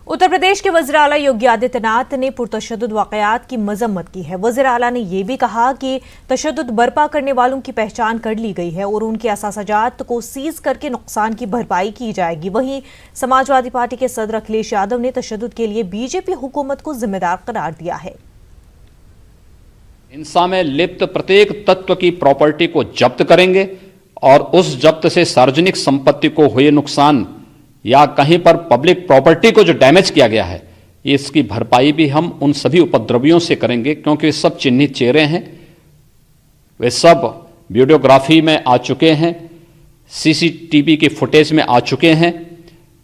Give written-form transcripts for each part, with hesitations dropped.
उत्तर प्रदेश के वज़ीर आला योगी आदित्यनाथ ने पुरतशद्दुद वाक़यात की मजम्मत की है। वज़ीर आला ने यह भी कहा कि तशद्दुद बर्पा करने वालों की पहचान कर ली गई है और उनके असासाजात को सीज करके नुकसान की भरपाई की जाएगी। वहीं समाजवादी पार्टी के सदर अखिलेश यादव ने तशद्दुद के लिए बीजेपी हुकूमत को जिम्मेदार करार दिया है। हिंसा में लिप्त प्रत्येक तत्व की प्रॉपर्टी को जब्त करेंगे और उस जब्त से सार्वजनिक संपत्ति को हुए नुकसान या कहीं पर पब्लिक प्रॉपर्टी को जो डैमेज किया गया है, इसकी भरपाई भी हम उन सभी उपद्रवियों से करेंगे, क्योंकि वे सब चिन्हित चेहरे हैं, वे सब वीडियोग्राफी में आ चुके हैं, सीसीटीवी की फुटेज में आ चुके हैं।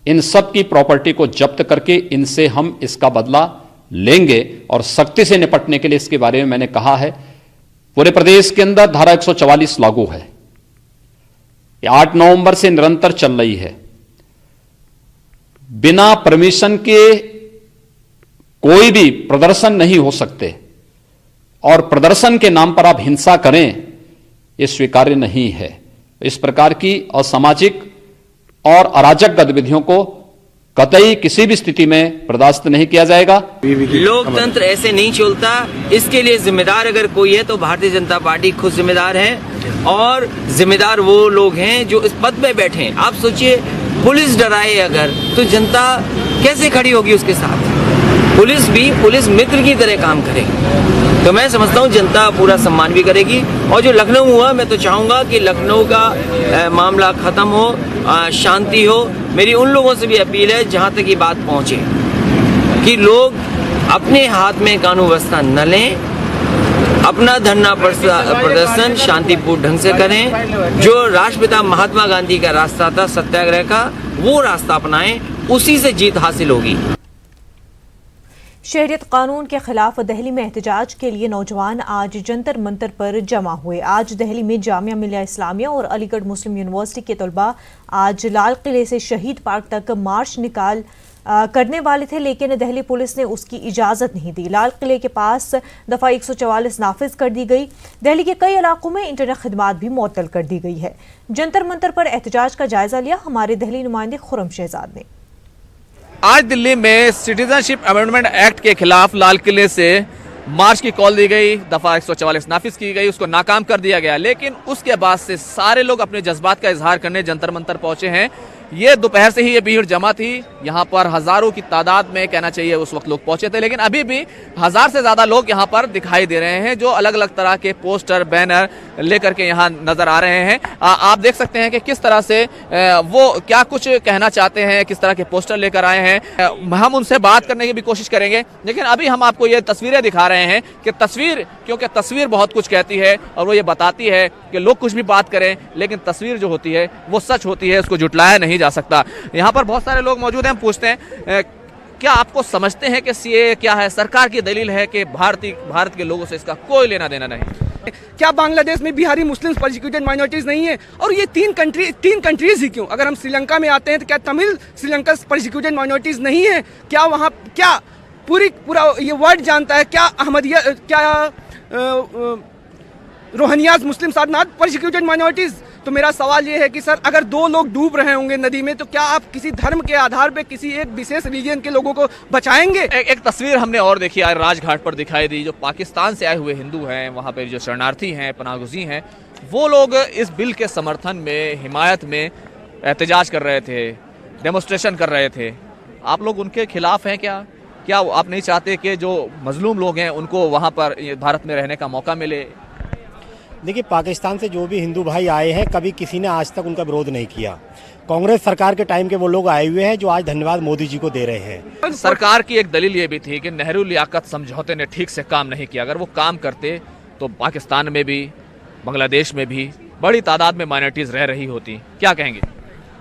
इन सब की प्रॉपर्टी को जब्त करके इनसे हम इसका बदला लेंगे और सख्ती से निपटने के लिए इसके बारे में मैंने कहा है। पूरे प्रदेश के अंदर धारा 144 लागू है, 8 नवंबर से निरंतर चल रही है। बिना परमिशन के कोई भी प्रदर्शन नहीं हो सकते और प्रदर्शन के नाम पर आप हिंसा करें, यह स्वीकार्य नहीं है। इस प्रकार की असामाजिक और अराजक गतिविधियों को कतई किसी भी स्थिति में बर्दाश्त नहीं किया जाएगा। लोकतंत्र ऐसे नहीं चलता, इसके लिए जिम्मेदार अगर कोई है तो भारतीय जनता पार्टी खुद जिम्मेदार है और जिम्मेदार वो लोग हैं जो इस पद पे बैठे हैं। आप सोचिए, पुलिस डराए अगर तो जनता कैसे खड़ी होगी उसके साथ। पुलिस भी पुलिस मित्र की तरह काम करे तो मैं समझता हूँ जनता पूरा सम्मान भी करेगी। और जो लखनऊ हुआ, मैं तो चाहूँगा कि लखनऊ का मामला खत्म हो, शांति हो। मेरी उन लोगों से भी अपील है जहाँ तक ये बात पहुँचे कि लोग अपने हाथ में कानून व्यवस्था न लें, अपना धरना प्रदर्शन शांतिपूर्ण ढंग से करें। जो राष्ट्रपिता महात्मा गांधी का रास्ता था सत्याग्रह का, वो रास्ता अपनाएं, उसी से जीत हासिल होगी। शहरियत कानून के खिलाफ दिल्ली में एहतजाज के लिए नौजवान आज जंतर मंतर पर जमा हुए। आज दिल्ली में जामिया मिलिया इस्लामिया और अलीगढ़ मुस्लिम यूनिवर्सिटी के तलबा आज लाल किले से शहीद पार्क तक मार्च करने वाले थे, लेकिन दिल्ली पुलिस ने उसकी इजाजत नहीं दी। लाल किले के पास दफा 144 नाफिज कर दी गई। दिल्ली के कई इलाकों में इंटरनेट खिदमात भी मुअत्तल कर दी गई है। जंतर मंतर पर एहतजाज का जायजा लिया हमारे दिल्ली नुमाइंदे खुर्रम शहजाद ने। आज दिल्ली में सिटीजनशिप अमेंडमेंट एक्ट के खिलाफ लाल किले से मार्च की कॉल दी गई, दफा 144 नाफिज की गई, उसको नाकाम कर दिया गया। लेकिन उसके बाद से सारे लोग अपने जज्बात का इजहार करने जंतर मंतर पहुंचे हैं। ये दोपहर से ही ये भीड़ जमा थी, यहाँ पर हजारों की तादाद में कहना चाहिए उस वक्त लोग पहुंचे थे, लेकिन अभी भी 1000 से ज्यादा लोग यहाँ पर दिखाई दे रहे हैं जो अलग अलग तरह के पोस्टर बैनर लेकर के यहाँ नजर आ रहे हैं। आप देख सकते हैं कि किस तरह से वो क्या कुछ कहना चाहते हैं, किस तरह के पोस्टर लेकर आए हैं। हम उनसे बात करने की भी कोशिश करेंगे, लेकिन अभी हम आपको ये तस्वीरें दिखा रहे हैं कि तस्वीर, क्योंकि तस्वीर बहुत कुछ कहती है और वो ये बताती है कि लोग कुछ भी बात करें, लेकिन तस्वीर जो होती है वो सच होती है, उसको जुटलाया नहीं जा सकता। यहाँ पर बहुत सारे लोग मौजूद हैं, हम पूछते हैं क्या आपको समझते हैं कि सीए क्या है? सरकार की दलील है कि भारत के लोगों से इसका कोई लेना देना नहीं। क्या बांग्लादेश में बिहारी मुस्लिम परसिक्यूटेड माइनॉरिटीज नहीं है? और ये तीन कंट्रीज ही क्यों? अगर हम श्रीलंका में आते हैं तो क्या तमिल श्रीलंका परसिक्यूटेड माइनॉरिटीज नहीं है? क्या वहाँ क्या पूरा ये वर्ड जानता है? क्या अहमदिया, क्या Rohingyas Muslim are not persecuted minorities? तो मेरा सवाल ये है कि सर, अगर 2 लोग डूब रहे होंगे नदी में तो क्या आप किसी धर्म के आधार पे किसी एक विशेष रीजन के लोगों को बचाएंगे? एक तस्वीर हमने और देखी आज राजघाट पर दिखाई दी। जो पाकिस्तान से आए हुए हिंदू हैं, वहाँ पर जो शरणार्थी हैं, पनाहगुज़ी हैं, वो लोग इस बिल के समर्थन में, हिमायत में एहतजाज कर रहे थे, डेमोस्ट्रेशन कर रहे थे। आप लोग उनके खिलाफ हैं क्या? क्या आप नहीं चाहते कि जो मजलूम लोग हैं उनको वहाँ पर भारत में रहने का मौका मिले? देखिए, पाकिस्तान से जो भी हिंदू भाई आए हैं, कभी किसी ने आज तक उनका विरोध नहीं किया। कांग्रेस सरकार के टाइम के वो लोग आए हुए हैं जो आज धन्यवाद मोदी जी को दे रहे हैं। सरकार की एक दलील ये भी थी कि नेहरू लियाकत समझौते ने ठीक से काम नहीं किया। अगर वो काम करते तो पाकिस्तान में भी, बांग्लादेश में भी बड़ी तादाद में माइनॉरिटीज रह रही होती। क्या कहेंगे?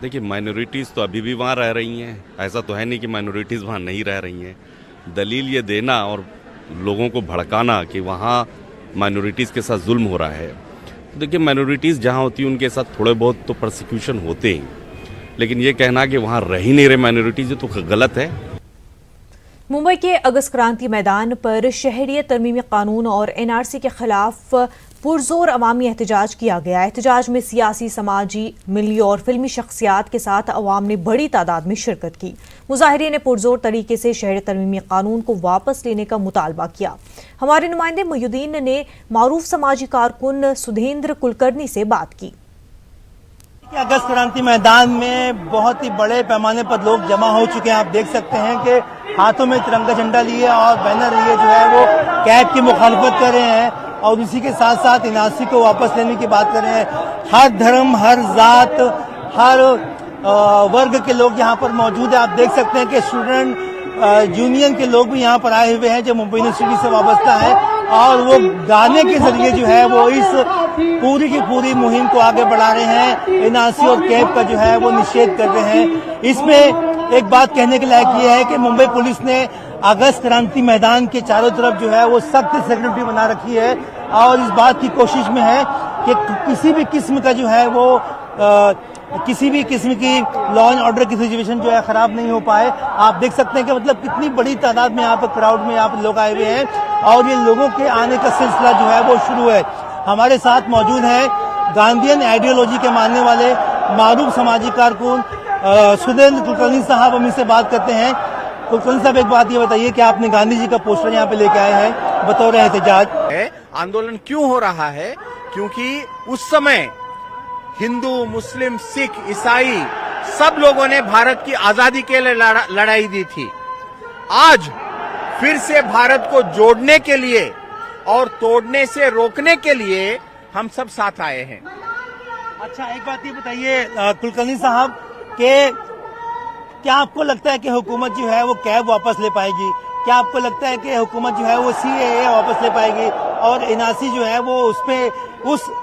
देखिए, माइनॉरिटीज़ तो अभी भी वहाँ रह रही हैं, ऐसा तो है नहीं कि माइनॉरिटीज़ वहाँ नहीं रह रही हैं। दलील ये देना और लोगों को भड़काना कि वहाँ माइनॉरिटीज़ के साथ जुल्म हो रहा है। देखिए, माइनॉरिटीज़ जहाँ होती हैं उनके साथ थोड़े बहुत तो परसिक्यूशन होते हैं, लेकिन ये कहना कि वहाँ रह ही नहीं रहे माइनॉरिटीज़ तो गलत है। मुंबई के अगस्त क्रांति मैदान पर शहरियत तरमीमी कानून और एनआरसी के खिलाफ पुरजोर अवामी एहतजाज किया गया। एहतजाज में सियासी, समाजी, मिली और फिल्मी शख्सियात के साथ अवाम ने बड़ी तादाद में शिरकत की। मुजाहिरीन ने पुरजोर तरीके से शहरी तरमीमी कानून को वापस लेने का मुतालबा किया। हमारे नुमाइंदे मोयुद्दीन ने मारूफ समाजी कारकुन सुधेंद्र कुलकर्णी से बात की। अगस्त क्रांति मैदान में बहुत ही बड़े पैमाने पर लोग जमा हो चुके हैं। आप देख सकते हैं कि हाथों में तिरंगा झंडा लिए और बैनर लिए जो है वो कैब की मुखालफत कर रहे हैं और इसी के साथ साथ एनआरसी को वापस लेने की बात कर रहे हैं। हर धर्म, हर जात, हर वर्ग के लोग यहाँ पर मौजूद है। आप देख सकते हैं कि स्टूडेंट यूनियन के लोग भी यहाँ पर आए हुए हैं जो मुंबई यूनिवर्सिटी से वाबस्ता है और वो गाने के जरिए जो है वो इस पूरी की पूरी मुहिम को आगे बढ़ा रहे हैं। एनआरसी और कैब का जो है वो निषेध कर रहे हैं। इसमें एक बात कहने के लायक ये है कि मुंबई पुलिस ने अगस्त क्रांति मैदान के चारों तरफ जो है वो सख्त सिक्योरिटी बना रखी है और इस बात की कोशिश में है कि किसी भी किस्म का जो है वो किसी भी किस्म की लॉ एंड ऑर्डर की सिचुएशन जो है खराब नहीं हो पाए। आप देख सकते हैं कि मतलब कितनी बड़ी तादाद में यहाँ पर क्राउड में यहाँ पर लोग आए हुए हैं और ये लोगों के आने का सिलसिला जो है वो शुरू है। हमारे साथ मौजूद है गांधीयन आइडियोलॉजी के मानने वाले मारूफ समाजी कारकुन सुधेंद्र कुलकर्णी साहब। हम इससे बात करते हैं। कुलकर्णी साहब, एक बात ये बताइए कि आपने गांधी जी का पोस्टर यहाँ पे लेके आए हैं बतौर एहतजाज। आंदोलन क्यों हो रहा है? क्योंकि उस समय हिंदू, मुस्लिम, सिख, ईसाई सब लोगों ने भारत की आजादी के लिए लड़ाई दी थी। आज फिर से भारत को जोड़ने के लिए और तोड़ने से रोकने के लिए हम सब साथ आए हैं। अच्छा, एक बात ये बताइए कुलकर्णी साहब के क्या आपको लगता है कि हुकूमत जो है वो कैब वापस ले पाएगी? क्या आपको लगता है कि हुकूमत जो है वो सीएए वापस ले पाएगी और एनआरसी जो है वो उस पे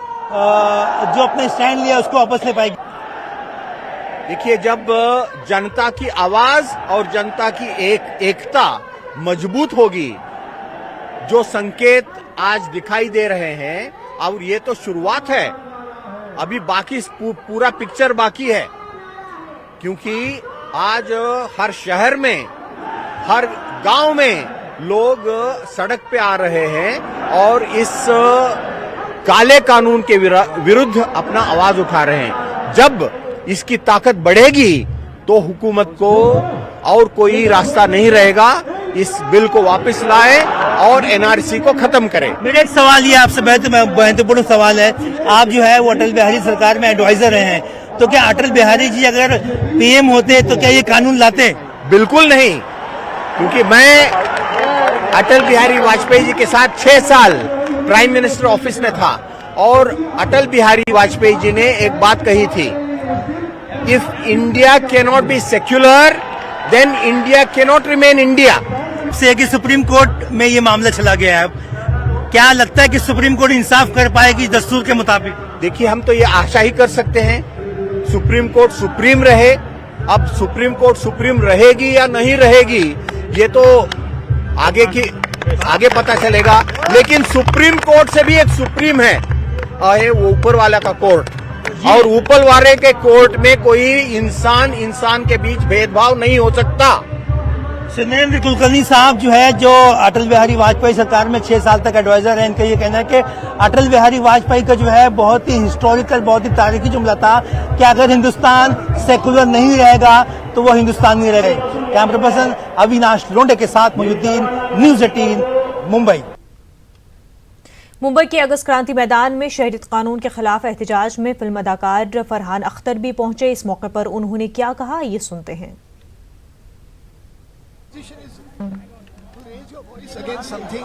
जो अपने स्टैंड लिया उसको वापस ले पाएगी? देखिए, जब जनता की आवाज और जनता की एकता मजबूत होगी, जो संकेत आज दिखाई दे रहे हैं, और ये तो शुरुआत है, अभी बाकी पूरा पिक्चर बाकी है। क्योंकि आज हर शहर में, हर गांव में लोग सड़क पे आ रहे हैं और इस काले कानून के विरुद्ध अपना आवाज उठा रहे हैं। जब इसकी ताकत बढ़ेगी तो हुकूमत को और कोई रास्ता नहीं रहेगा। इस बिल को वापस लाए और एनआरसी को खत्म करें। मेरा एक सवाल ये आपसे महत्वपूर्ण सवाल है। आप जो है वो अटल बिहारी सरकार में एडवाइजर रहे हैं, तो क्या अटल बिहारी जी अगर पीएम होते तो क्या ये कानून लाते? बिल्कुल नहीं, क्योंकि मैं अटल बिहारी वाजपेयी जी के साथ 6 साल प्राइम मिनिस्टर ऑफिस में था और अटल बिहारी वाजपेयी जी ने एक बात कही थी, if India cannot be secular then India cannot remain India. से कि सुप्रीम कोर्ट में ये मामला चला गया है, क्या लगता है कि सुप्रीम कोर्ट इंसाफ कर पाएगी दस्तूर के मुताबिक? देखिए, हम तो ये आशा ही कर सकते हैं सुप्रीम कोर्ट सुप्रीम रहे। अब सुप्रीम कोर्ट सुप्रीम रहेगी या नहीं रहेगी ये तो आगे पता चलेगा। लेकिन सुप्रीम कोर्ट से भी एक सुप्रीम है वो ऊपर वाला का कोर्ट, और ऊपर वाले के कोर्ट में कोई इंसान के बीच भेदभाव नहीं हो सकता। सुधेंद्र कुलकर्णी साहब जो है, जो अटल बिहारी वाजपेयी सरकार में 6 साल तक एडवाइजर है, इनका ये कहना है कि अटल बिहारी वाजपेयी का जो है बहुत ही हिस्टोरिकल, बहुत ही तारीखी जुमला था कि अगर हिंदुस्तान सेकुलर नहीं रहेगा तो वो हिंदुस्तान नहीं रहेगा। कैमरा पर्सन अविनाश लोंडे के साथ मोयुद्दीन, न्यूज़ 18 मुंबई। मुंबई के अगस्त क्रांति मैदान में शहरियत कानून के खिलाफ एहतजाज में फिल्म अदाकार फरहान अख्तर भी पहुंचे। इस मौके पर उन्होंने क्या कहा, ये सुनते हैं। Against something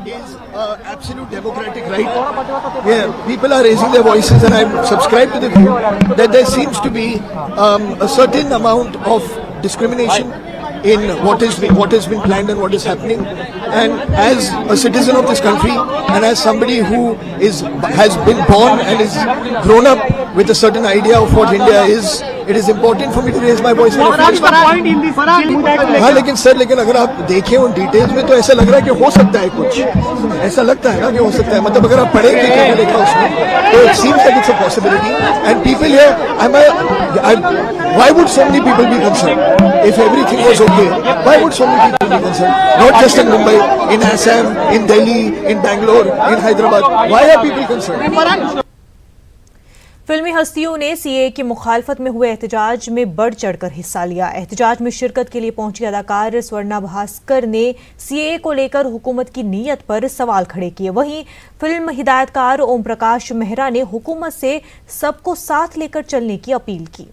is absolute democratic right. Yeah, people are raising their voices, and I subscribe to the view that there seems to be a certain amount of discrimination in what has been planned and what is happening. And as a citizen of this country, and as somebody who has been born and is grown up with a certain idea of what India is, it is important for me to raise my voice. हाँ, लेकिन अगर आप देखें उन details में तो ऐसा लग रहा है कि हो सकता है कुछ, ऐसा लगता है ना कि हो सकता है। मतलब अगर आप पढ़ेंगे क्या देखा उसमें तो it seems like it's a possibility. And people here, why would so many people be concerned? If everything was okay, why would so many people be concerned? Not just in Mumbai, in Assam, in Delhi, in Bangalore, in Hyderabad. Why are people concerned? फिल्मी हस्तियों ने CA की मुखालफत में हुए एहतजाज में बढ़ चढ़कर हिस्सा लिया। एहतजाज में शिरकत के लिए पहुंची अदाकार स्वर्णा भास्कर ने सीए को लेकर हुकूमत की नीयत पर सवाल खड़े किए। वहीं फिल्म हिदायतकार ओम प्रकाश मेहरा ने हुकूमत से सबको साथ लेकर चलने की अपील की।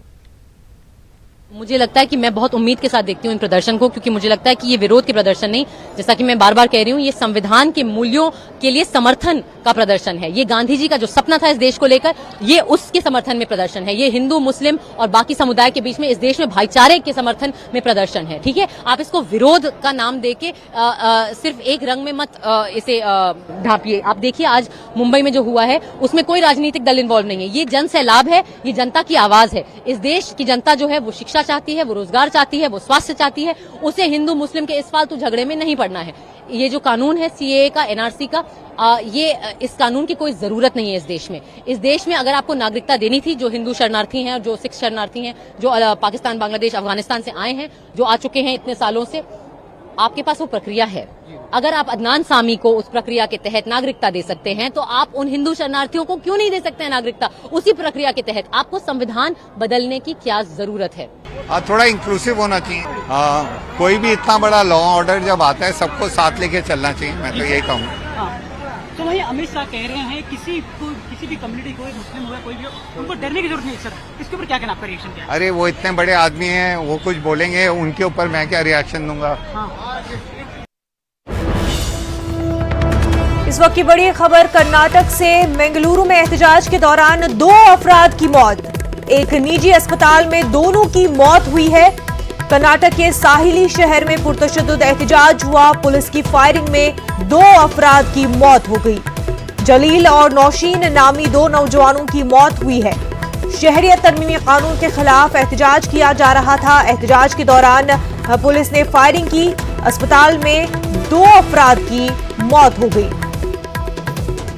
मुझे लगता है कि मैं बहुत उम्मीद के साथ देखती हूँ इन प्रदर्शन को, क्योंकि मुझे लगता है कि ये विरोध के प्रदर्शन नहीं, जैसा कि मैं बार बार कह रही हूँ, ये संविधान के मूल्यों के लिए समर्थन का प्रदर्शन है। ये गांधी जी का जो सपना था इस देश को लेकर, ये उसके समर्थन में प्रदर्शन है। ये हिंदू मुस्लिम और बाकी समुदाय के बीच में इस देश में भाईचारे के समर्थन में प्रदर्शन है। ठीक है, आप इसको विरोध का नाम देके सिर्फ एक रंग में मत इसे ढांपिए। आप देखिए आज मुंबई में जो हुआ है उसमें कोई राजनीतिक दल इन्वॉल्व नहीं है। ये जन सैलाब है, ये जनता की आवाज है। इस देश की जनता जो है वो शिक्षा चाहती है, वो रोजगार चाहती है, वो स्वास्थ्य चाहती है। उसे हिंदू मुस्लिम के इस फालतू झगड़े में नहीं पड़ना है। ये जो कानून है सीएए का, एनआरसी का, ये इस कानून की कोई जरूरत नहीं है इस देश में। इस देश में अगर आपको नागरिकता देनी थी, जो हिंदू शरणार्थी हैं और जो सिख शरणार्थी हैं, जो पाकिस्तान, बांग्लादेश, अफगानिस्तान से आए हैं, जो आ चुके हैं इतने सालों से, आपके पास वो प्रक्रिया है। अगर आप अदनान सामी को उस प्रक्रिया के तहत नागरिकता दे सकते हैं, तो आप उन हिंदू शरणार्थियों को क्यों नहीं दे सकते हैं नागरिकता उसी प्रक्रिया के तहत? आपको संविधान बदलने की क्या जरूरत है? थोड़ा इंक्लूसिव होना चाहिए। कोई भी इतना बड़ा लॉ ऑर्डर जब आता है, सबको साथ लेके चलना चाहिए। मैं तो यही कहूँगा। तो वही अमित शाह कह रहे हैं किसी भी कम्युनिटी को, मुस्लिम हो कोई भी हो, उनको डरने की जरूरत नहीं। सर, इसके ऊपर क्या कहना, आपका रिएक्शन क्या है? अरे वो इतने बड़े आदमी हैं, वो कुछ बोलेंगे, उनके ऊपर मैं क्या रिएक्शन दूंगा। इस वक्त की बड़ी खबर कर्नाटक से। बेंगलुरु में एहतजाज के दौरान 2 अफराद की मौत। एक निजी अस्पताल में दोनों की मौत हुई है। कर्नाटक के साहिली शहर में पुरतशद्दुद एहतजाज हुआ। पुलिस की फायरिंग में 2 अफराद की मौत हो गई। जलील और नौशीन नामी 2 नौजवानों की मौत हुई है। शहरियत तरमीमी कानून के खिलाफ एहतजाज किया जा रहा था। एहतजाज के दौरान पुलिस ने फायरिंग की। अस्पताल में 2 अफराद की मौत हो गई।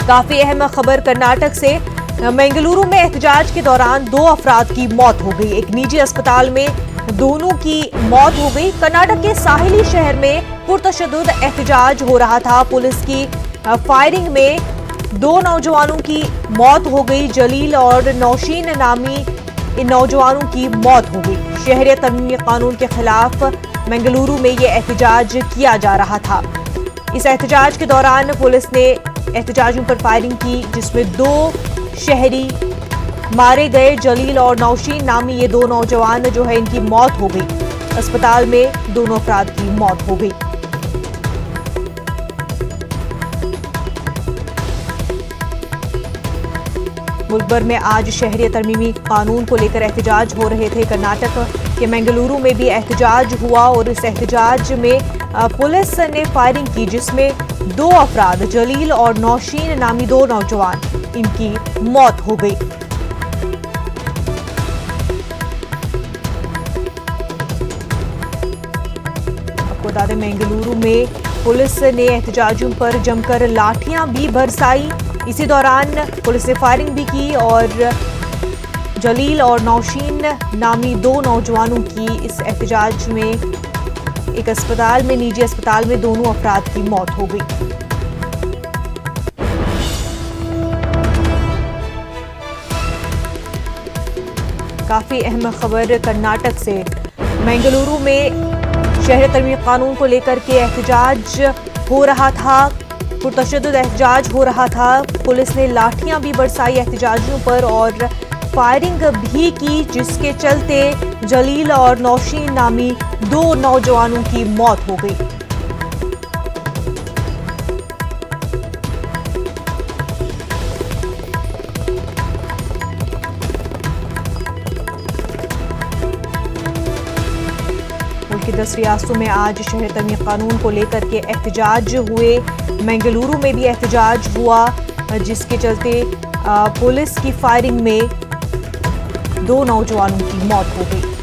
काफी अहम खबर कर्नाटक से। बेंगलुरु में एहतजाज के दौरान 2 अफराद की मौत हो गई। एक निजी अस्पताल में दोनों की मौत हो गई। कर्नाटक के साहिली शहर में पुरतशद्दुद एहतजाज हो रहा था। पुलिस की फायरिंग में 2 नौजवानों की मौत हो गई। जलील और नौशीन नामी इन नौजवानों की मौत हो गई। शहरियत तरमीमी कानून के खिलाफ बेंगलुरु में ये एहतजाज किया जा रहा था। इस एहतजाज के दौरान पुलिस ने एहतजाजियों पर फायरिंग की, जिसमें 2 शहरी मारे गए। जलील और नौशीन नामी ये 2 नौजवान जो है इनकी मौत हो गई। अस्पताल में दोनों अफराद की मौत हो गई। मुल्क भर में आज शहरियत तरमीमी कानून को लेकर एहतजाज हो रहे थे। कर्नाटक के बेंगलुरु में भी एहतजाज हुआ और इस एहतजाज में पुलिस ने फायरिंग की, जिसमें 2 अफराद जलील और नौशीन नामी 2 नौजवान इनकी मौत हो गई। आपको बता दें, बेंगलुरु में पुलिस ने एहतजाजियों पर जमकर लाठियां भी बरसाई। इसी दौरान पुलिस ने फायरिंग भी की और जलील और नौशीन नामी 2 नौजवानों की इस एहतजाज में एक अस्पताल में, निजी अस्पताल में दोनों अफराद की मौत हो गई। काफी अहम खबर कर्नाटक से। बेंगलुरु में शहरी तरमीमी कानून को लेकर के एहतजाज हो रहा था। पुरतशद्दुद एहतजाज हो रहा था। पुलिस ने लाठियां भी बरसाई एहतजाजियों पर और फायरिंग भी की, जिसके चलते जलील और नौशीन नामी 2 नौजवानों की मौत हो गई। मुल्क की 10 रियासतों में आज शहरी तरमीमी कानून को लेकर के एहतजाज हुए। बेंगलुरु में भी एहतजाज हुआ, जिसके चलते पुलिस की फायरिंग में 2 नौजवानों की मौत हो गई।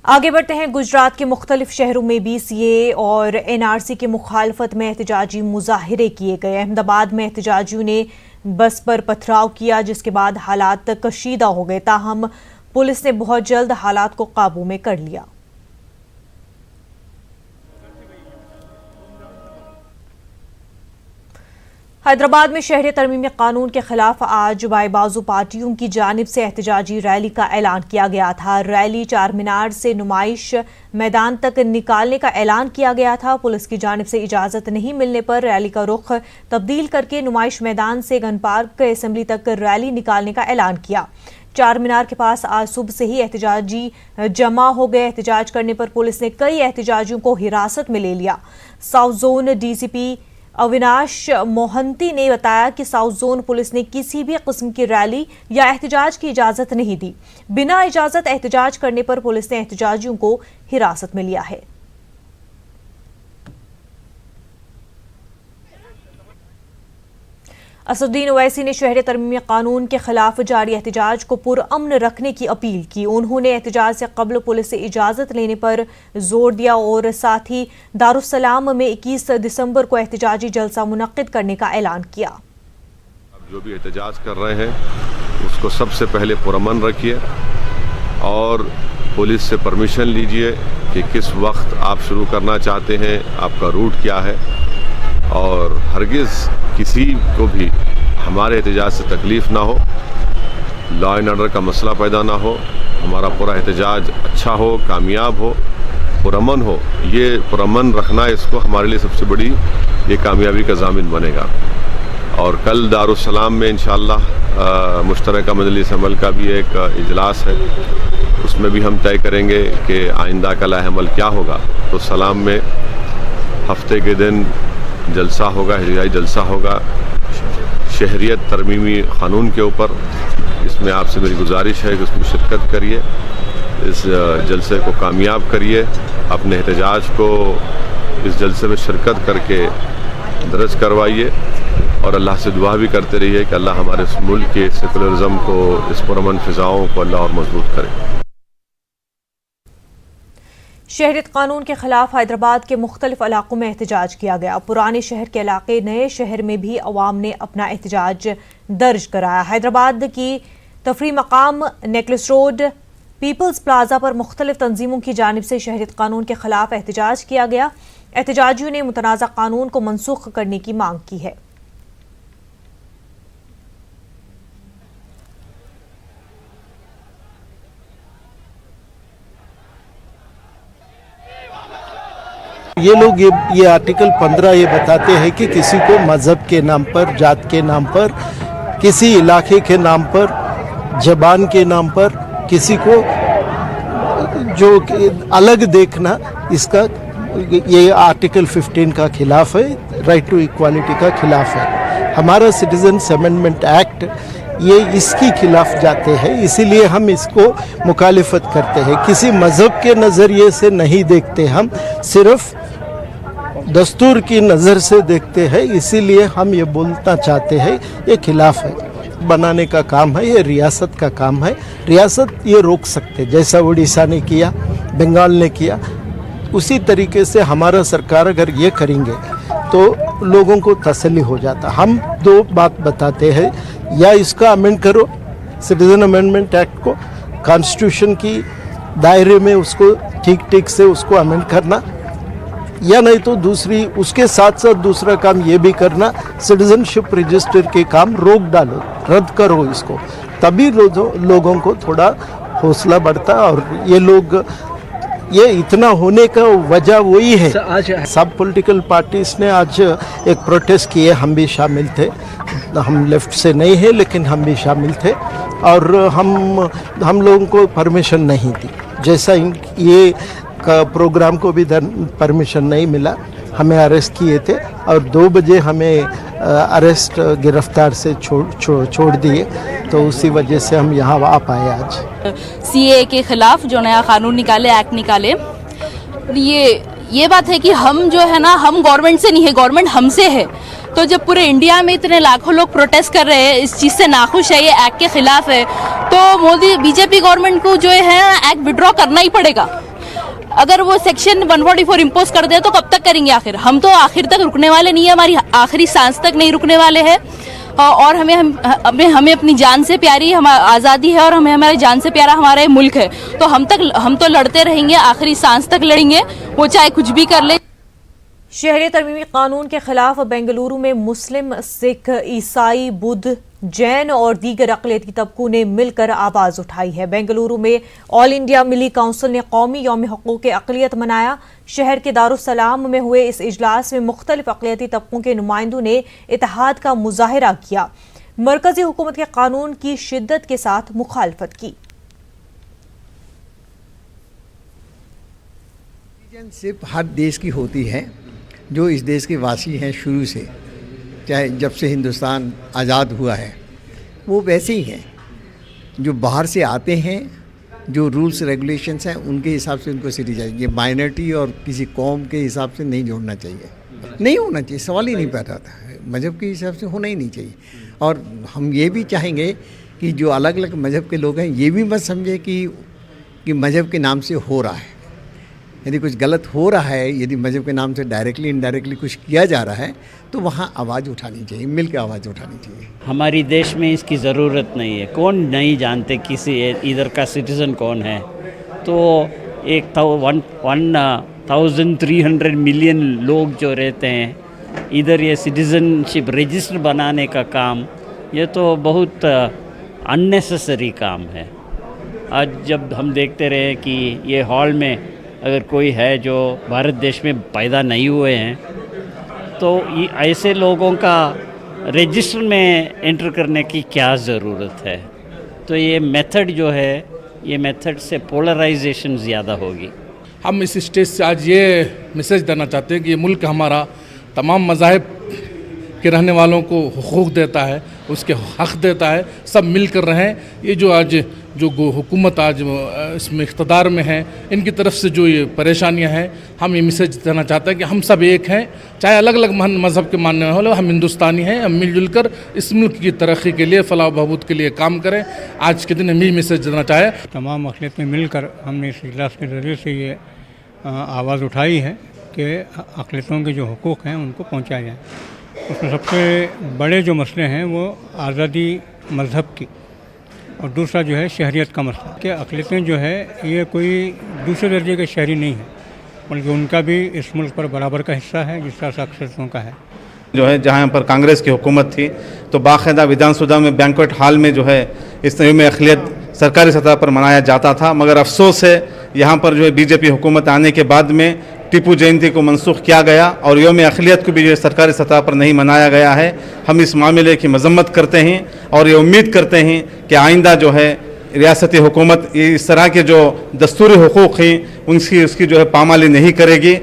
आगे बढ़ते हैं। गुजरात के मुख्तलिफ शहरों में भी सीए और एनआरसी की मुखालफत में एहतजाजी मुजाहिरे किए गए। अहमदाबाद में एहतजाजियों ने बस पर पथराव किया, जिसके बाद हालात कशीदा हो गए। ताहम पुलिस ने बहुत जल्द हालात को काबू में कर लिया। हैदराबाद में शहरी तरमीमी कानून के खिलाफ आज बायबाजू पार्टियों की जानिब से एहतजाजी रैली का ऐलान किया गया था। रैली चार मीनार से नुमाइश मैदान तक निकालने का ऐलान किया गया था। पुलिस की जानिब से इजाजत नहीं मिलने पर रैली का रुख तब्दील करके नुमाइश मैदान से गन पार्क असेंबली तक रैली निकालने का ऐलान किया। चार मीनार के पास आज सुबह से ही एहतजाजी जमा हो गए। एहतजाज करने पर पुलिस ने कई एहतजाजियों को हिरासत में ले लिया। South zone DCP Avinash Mohanty ने बताया कि साउथ जोन पुलिस ने किसी भी किस्म की रैली या एहतजाज की इजाजत नहीं दी। बिना इजाजत एहतजाज करने पर पुलिस ने एहतजाजियों को हिरासत में लिया है। असदुद्दीन ओवैसी ने शहरी तरमीमी कानून के खिलाफ जारी एहतजाज को पुरअमन रखने की अपील की। उन्होंने एहतजाज से कबल पुलिस से इजाजत लेने पर जोर दिया और साथ ही दारुस्सलाम में 21 दिसंबर को एहतजाजी जलसा मुनक्किद करने का ऐलान किया। जो भी एहतजाज कर रहे हैं उसको सबसे पहले पुरअमन रखिए और पुलिस से परमिशन लीजिए कि किस वक्त आप शुरू करना चाहते हैं, आपका रूट क्या है, और हरगिज़ किसी को भी हमारे एहतजाज से तकलीफ़ ना हो, लॉ एंड ऑर्डर का मसला पैदा ना हो, हमारा पूरा एहतजाज अच्छा हो, कामयाब हो, पुरअमन हो। ये पुरअमन रखना इसको हमारे लिए सबसे बड़ी ये कामयाबी का ज़ामिन बनेगा। और कल दारुस्सलाम में इंशाअल्लाह मुश्तरका मजलिस अमल का भी एक इजलास है, उसमें भी हम तय करेंगे कि आइंदा का लाहे अमल क्या होगा। तो सलाम में हफ्ते के दिन जलसा होगा, एहतजाजी जलसा होगा शहरियत तरमीमी कानून के ऊपर। इसमें आपसे मेरी गुजारिश है कि उसमें शिरकत करिए, इस जलसे को कामयाब करिए, अपने एहतजाज को इस जलसे में शिरकत करके दर्ज करवाइए और अल्लाह से दुआ भी करते रहिए कि अल्लाह हमारे इस मुल्क के सेकुलरिज्म को, इस पुरअमन फ़िज़ाओं को अल्लाह और मजबूत करे। शहरियत कानून के खिलाफ हैदराबाद के मुख्तलिफ इलाकों में एहतजाज किया गया। पुराने शहर के इलाके नए शहर में भी अवाम ने अपना एहतजाज दर्ज कराया। हैदराबाद की तफरी मकाम नेकलेस रोड पीपल्स प्लाजा पर मुख्तलिफ तंजीमों की जानिब से शहरियत कानून के खिलाफ एहतजाज किया गया। एहतजाजियों ने मुतनाज़ा कानून को मनसूख करने की मांग की है। ये लोग ये आर्टिकल 15 ये बताते हैं कि किसी को मजहब के नाम पर, जात के नाम पर, किसी इलाके के नाम पर, जबान के नाम पर किसी को जो अलग देखना, इसका ये आर्टिकल 15 का खिलाफ है, राइट टू इक्वालिटी का खिलाफ है। हमारा सिटीजन्स अमेंडमेंट एक्ट ये इसकी खिलाफ जाते हैं, इसीलिए हम इसको मुखालिफत करते हैं। किसी मजहब के नज़रिए से नहीं देखते, हम सिर्फ दस्तूर की नज़र से देखते हैं, इसीलिए हम ये बोलना चाहते हैं ये खिलाफ है। बनाने का काम है, ये रियासत का काम है। रियासत ये रोक सकते, जैसा उड़ीसा ने किया, बंगाल ने किया, उसी तरीके से हमारा सरकार अगर ये करेंगे तो लोगों को तसल्ली हो जाता। हम दो बात बताते हैं, या इसका अमेंड करो, सिटीजन अमेंडमेंट एक्ट को कॉन्स्टिट्यूशन की दायरे में उसको ठीक से उसको अमेंड करना, या नहीं तो दूसरी उसके साथ साथ दूसरा काम ये भी करना, सिटीजनशिप रजिस्टर के काम रोक डालो, रद्द करो इसको, तभी लोगों को थोड़ा हौसला बढ़ता। और ये लोग ये इतना होने का वजह वही है, सब पॉलिटिकल पार्टीज ने आज एक प्रोटेस्ट किए, हम भी शामिल थे, हम लेफ्ट से नहीं है लेकिन हम भी शामिल थे, और हम लोगों को परमिशन नहीं दी, जैसा ये का प्रोग्राम को भी परमिशन नहीं मिला, हमें अरेस्ट किए थे और 2 बजे हमें अरेस्ट गिरफ्तार से छोड़ दिए, तो उसी वजह से हम यहाँ आ पाए आज। सीए के खिलाफ जो नया कानून निकाले, एक्ट निकाले, ये बात है कि हम जो है ना, हम गवर्नमेंट से नहीं है, गवर्नमेंट हमसे है। तो जब पूरे इंडिया में इतने लाखों लोग प्रोटेस्ट कर रहे हैं, इस चीज़ से नाखुश है, ये एक्ट के खिलाफ है, तो मोदी बीजेपी गवर्नमेंट को जो है एक्ट विड्रॉ करना ही पड़ेगा। अगर वो सेक्शन 144 इम्पोज कर दे तो कब तक करेंगे? आखिर हम तो आखिर तक रुकने वाले नहीं है, हमारी आखिरी सांस तक नहीं रुकने वाले हैं। और हमें अपनी जान से प्यारी आज़ादी है और हमें हमारी जान से प्यारा हमारा ये मुल्क है। तो हम तो लड़ते रहेंगे, आखिरी सांस तक लड़ेंगे, वो चाहे कुछ भी कर ले। शहरी तरमीमी कानून के खिलाफ बेंगलुरु में मुस्लिम, सिख, ईसाई, बुद्ध, जैन और दीगर अक़लियती तबकों ने मिलकर आवाज़ उठाई है। बेंगलुरु में ऑल इंडिया मिली काउंसिल ने कौमी यौम हुकूक़ अक़लियत मनाया। शहर के दारुस्सलाम में हुए इस इजलास में मुख्तलिफ अक़लियती तबकों के नुमाइंदों ने इत्तेहाद का मुजाहिरा किया। मरकजी हुकूमत के कानून की शिद्दत के साथ मुखालफत की। सिर्फ हर देश की होती है, जो इस देश के वासी हैं शुरू से, चाहे जब से हिंदुस्तान आज़ाद हुआ है, वो वैसे ही हैं। जो बाहर से आते हैं, जो रूल्स रेगुलेशंस हैं, उनके हिसाब से उनको सिटी चाहिए। ये माइनॉरिटी और किसी कौम के हिसाब से नहीं जोड़ना चाहिए, नहीं होना चाहिए, सवाल ही नहीं पैदा था। मज़हब के हिसाब से होना ही नहीं चाहिए। और हम ये भी चाहेंगे कि जो अलग अलग मज़हब के लोग हैं, ये भी मत समझे कि मज़हब के नाम से हो रहा है। यदि कुछ गलत हो रहा है, यदि मज़हब के नाम से डायरेक्टली इनडायरेक्टली कुछ किया जा रहा है, तो वहाँ आवाज़ उठानी चाहिए, मिल के आवाज़ उठानी चाहिए। हमारी देश में इसकी ज़रूरत नहीं है। कौन नहीं जानते किसी इधर का सिटीज़न कौन है? तो 1300 मिलियन लोग जो रहते हैं इधर, ये सिटीज़नशिप रजिस्टर बनाने का काम, ये तो बहुत अननेसेसरी काम है। आज जब हम देखते रहे कि ये हॉल में अगर कोई है जो भारत देश में पैदा नहीं हुए हैं, तो ऐसे लोगों का रजिस्टर में एंटर करने की क्या ज़रूरत है? तो ये मेथड जो है, ये मेथड से पोलराइजेशन ज़्यादा होगी। हम इस स्टेज से आज ये मैसेज देना चाहते हैं कि ये मुल्क हमारा तमाम मज़ाहिब के रहने वालों को हुकूक देता है, उसके हक़ देता है, सब मिल कर रहें। ये जो आज जो हुकूमत आज इसमें इक़्तिदार में है, इनकी तरफ से जो ये परेशानियां हैं, हम ये मैसेज देना चाहते हैं कि हम सब एक हैं, चाहे अलग अलग मज़हब के मानने वाले, हम हिंदुस्तानी हैं। हम मिलजुल कर इस मुल्क की तरक्की के लिए, फलाह बहबूद के लिए काम करें। आज के दिन हम ये मैसेज देना चाहें। तमाम अक़लियत में मिलकर हमने इस इजलास के ज़रिए से ये आवाज़ उठाई है कि अक़लियतों के जो हुकूक़ हैं उनको पहुँचाया जाए। उसमें सबसे बड़े जो मसले हैं वो आज़ादी मज़हब की, और दूसरा जो है शहरियत का मसला कि अक़लियतें जो है ये कोई दूसरे दर्जे के शहरी नहीं है, बल्कि उनका भी इस मुल्क पर बराबर का हिस्सा है जिस तरह से अक़लियतों का है। जो है जहाँ पर कांग्रेस की हुकूमत थी, तो बाकायदा विधानसभा में बैंक्वेट हॉल में जो है इस यौम अक़लियत सरकारी सतह पर मनाया जाता था। मगर अफसोस है यहाँ पर जो है बीजेपी हुकूमत आने के बाद में टीपू जयंती को मनसूख किया गया और यौम अक़लियत को भी जो है सरकारी सतह पर नहीं मनाया गया है। हम इस मामले की मजम्मत करते हैं और ये उम्मीद करते हैं कि आइंदा जो है रियासती हुकूमत इस तरह के जो दस्तूरी हुकूक़ हैं उसकी जो है पामाली नहीं करेगी।